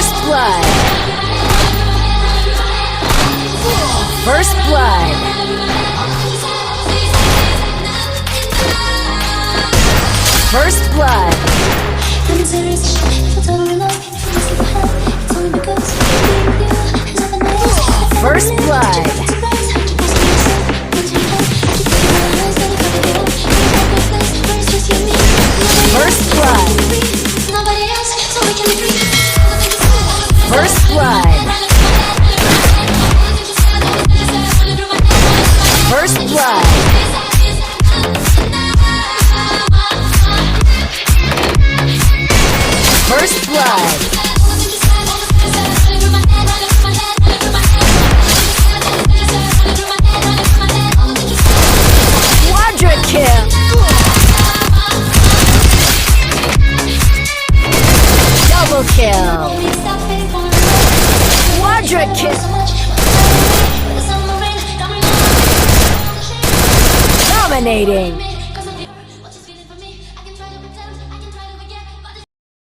First blood. First blood. First blood. First blood. First blood. First blood. First blood. First blood. Quadra kill. Double kill. Quadra kill. Dominating.